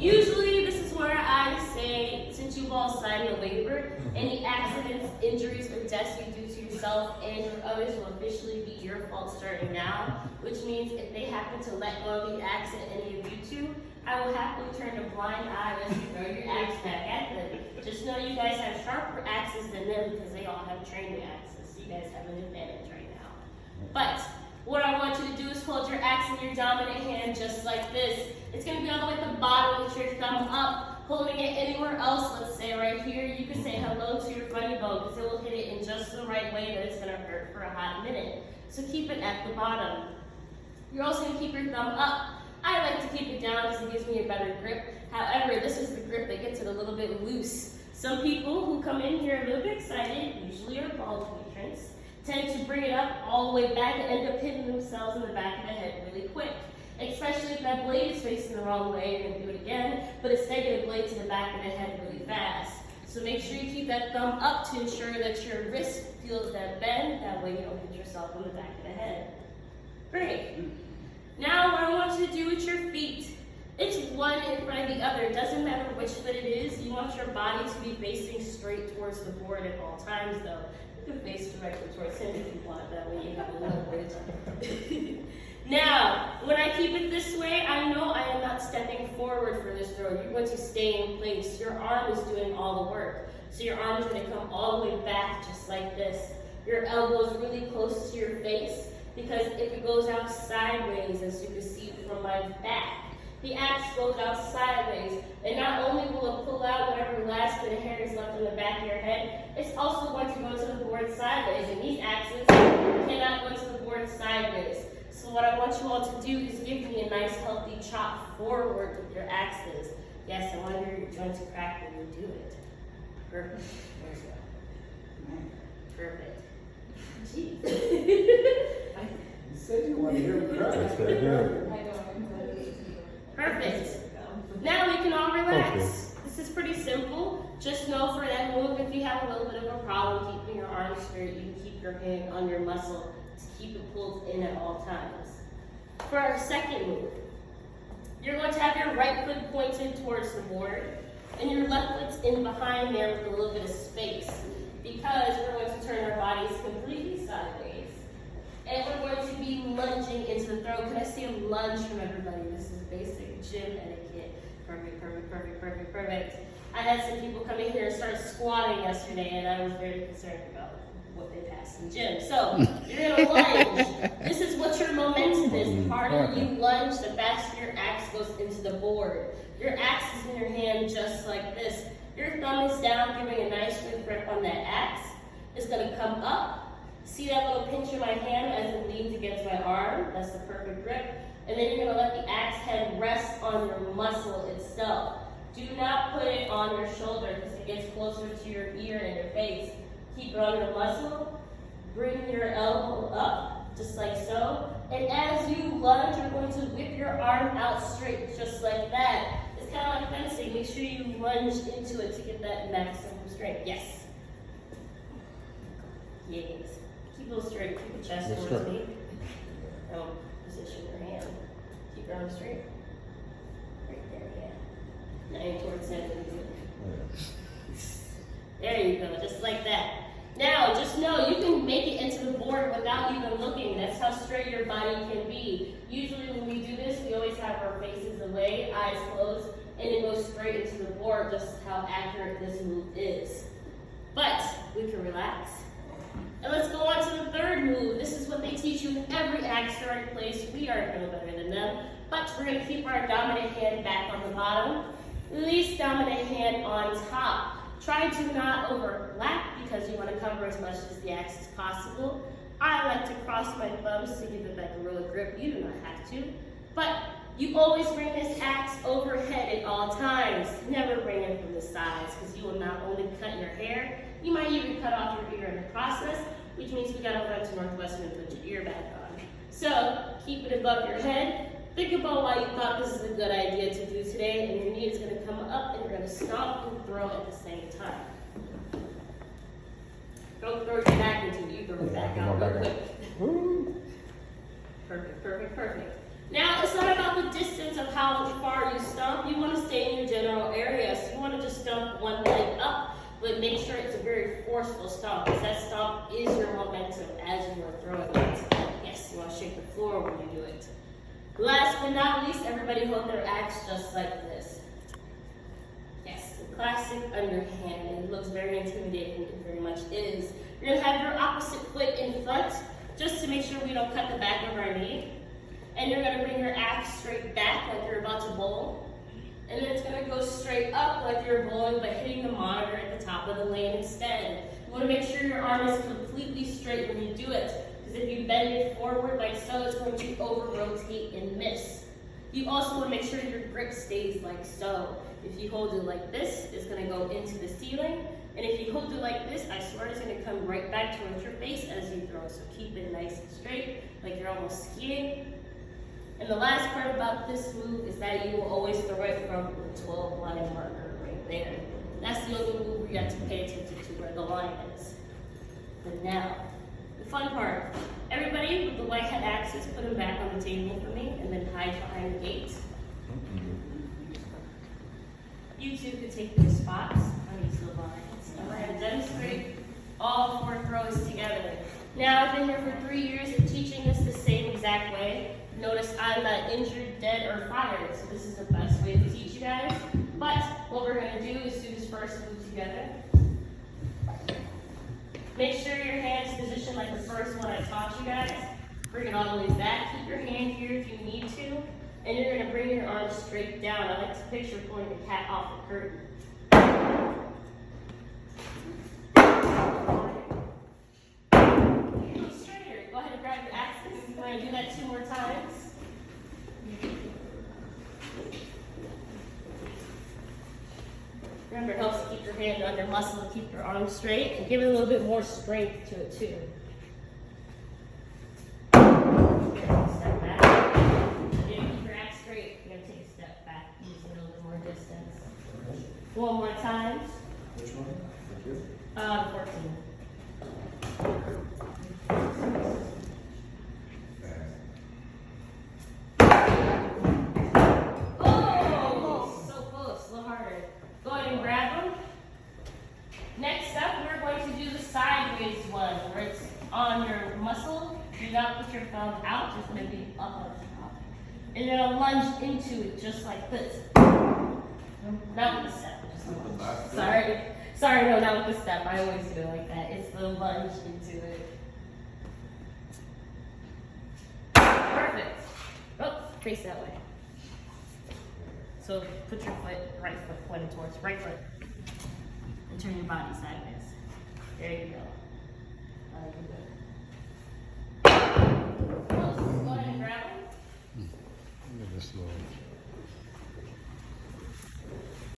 Usually, this is where I say, since you've all signed a waiver, any accidents, injuries, or deaths you do to yourself and or others will officially be your fault starting now, which means if they happen to let go of the axe at any of you two, I will happily turn a blind eye as you throw your axe back at them. Just know you guys have sharper axes than them because they all have training axes, so you guys have an advantage right now. But what I want you to do is hold your axe in your dominant hand just like this. It's going to be all the way at the bottom with your thumb up, holding it anywhere else. Let's say right here, you can say hello to your funny bone because it will hit it in just the right way that it's going to hurt for a hot minute. So keep it at the bottom. You're also going to keep your thumb up. I like to keep it down because it gives me a better grip. However, this is the grip that gets it a little bit loose. Some people who come in here a little bit excited, usually are bald patrons, tend to bring it up all the way back and end up hitting themselves in the back of the head really quick. Especially if that blade is facing the wrong way, you're going to do it again, but instead get a blade to the back of the head really fast. So make sure you keep that thumb up to ensure that your wrist feels that bend, that way you don't hit yourself in the back of the head. Great. Now what I want you to do with your feet, it's one in front of the other. It doesn't matter which foot it is. You want your body to be facing straight towards the board at all times though. You can face directly towards him if you want, that way you have a little bridge. Now, when I keep it this way, I know I am not stepping forward for this throw. You're going to stay in place. Your arm is doing all the work. So your arm is going to come all the way back just like this. Your elbow is really close to your face because if it goes out sideways, as you can see from my back, the axe goes out sideways, and not only will it pull out whatever last bit of hair is left in the back of your head, it's also going to go to the board sideways, and these axes cannot go to the board sideways. So what I want you all to do is give me a nice healthy chop forward with your axes. Yes, I want your joints to crack when you do it. Perfect. There we go. Perfect. Jeez. You said you wanted to hear me cry. Perfect. Now we can all relax. This is pretty simple. Just know for that move, if you have a little bit of a problem keeping your arms straight, you can keep your hand on your muscle to keep it pulled in at all times. For our second move, you're going to have your right foot pointed towards the board, and your left foot's in behind there with a little bit of space, because we're going to turn our bodies completely sideways. And we're going to be lunging into the throw. Can I see a lunge from everybody? This is basic gym etiquette. Perfect, perfect, perfect, perfect, perfect. I had some people come in here and start squatting yesterday, and I was very concerned about what they passed in gym. So you're gonna lunge. This is what your momentum is. The harder you lunge, the faster your axe goes into the board. Your axe is in your hand just like this. Your thumb is down, giving a nice good grip on that axe. It's gonna come up. See that little pinch in my hand as it leans against my arm? That's the perfect grip. And then you're gonna let the axe head rest on your muscle itself. Do not put it on your shoulder because it gets closer to your ear and your face. Keep it on your muscle. Bring your elbow up, just like so. And as you lunge, you're going to whip your arm out straight, just like that. It's kind of like fencing. Make sure you lunge into it to get that maximum strength. Yes. Yes. Keep those straight. Keep the chest towards me. Don't position your hand. Keep your arm straight. Right there, yeah. Now you're towards center. There you go, just like that. Now, just know you can make it into the board without even looking. That's how straight your body can be. Usually when we do this, we always have our faces away, eyes closed, and it goes straight into the board, just how accurate this move is. But we can relax. And let's go on to the third move. This is what they teach you in every axe throwing place. We are no better than them. But we're gonna keep our dominant hand back on the bottom, least dominant hand on top. Try to not overlap because you want to cover as much as the axe as possible. I like to cross my thumbs to give it back a real grip. You do not have to. But you always bring this axe overhead at all times. Never bring it from the sides because you will not only cut your hair, you might even cut off your ear in the process, which means we gotta run to Northwestern and put your ear back on. So keep it above your head. Think about why you thought this is a good idea to do today, and your knee is going to come up and you're going to stomp and throw at the same time. Don't throw your back into it, you throw it back out real quick. Perfect, perfect, perfect. Now, it's not about the distance of how far you stomp. You want to stay in stomp one leg up, but make sure it's a very forceful stomp, because that stomp is your momentum as you are throwing it. Yes, you want to shake the floor when you do it. Last but not least, everybody hold their axe just like this. Yes, the classic underhand. It looks very intimidating, it very much is. You're gonna have your opposite foot in front, just to make sure we don't cut the back of our knee. And you're gonna bring your axe straight back like you're about to bowl. And then it's gonna go straight up like you're bowling, but hitting the monitor at the top of the lane instead. You wanna make sure your arm is completely straight when you do it, because if you bend it forward like so, it's going to over-rotate and miss. You also wanna make sure your grip stays like so. If you hold it like this, it's gonna go into the ceiling. And if you hold it like this, I swear it's gonna come right back towards your face as you throw. So keep it nice and straight, like you're almost skiing. And the last part about this move is that you will always throw it from the 12-line marker right there. That's the only move you have to pay attention to where the line is. But now, the fun part. Everybody with the white hat axes, put them back on the table for me, and then hide behind the gate. You two could take your spots on each of the lines. And we're going to demonstrate all 4 throws together. Now, I've been here for 3 years and teaching this the same exact way. Notice I'm not injured, dead, or fired, so this is the best way to teach you guys. But what we're going to do is do this first move together. Make sure your hand's positioned like the first one I taught you guys. Bring it all the way back. Keep your hand here if you need to. And you're going to bring your arms straight down. I like to picture pulling the cat off the curtain. Go straighter. Go ahead and grab your axes. You want to do that 2 more times. Remember, it helps to keep your hand under muscle and keep your arms straight, and give it a little bit more strength to it too. Step back. Keep your axe straight. You're going to take a step back, using a little bit more distance. 1 more time. Which one? Thank you. 14. Go ahead and grab them. Next up, we're going to do the sideways one, where it's on your muscle. Do not put your thumb out, just maybe up on top. And you're gonna lunge into it just like this. Not with the step, just a lunge. Sorry, no, not with the step. I always do it like that. It's the lunge into it. Perfect. Oh, face that way. So put your right foot pointed towards right foot, and turn your body sideways. There you go. Good. Go ahead and grab them. Look at this little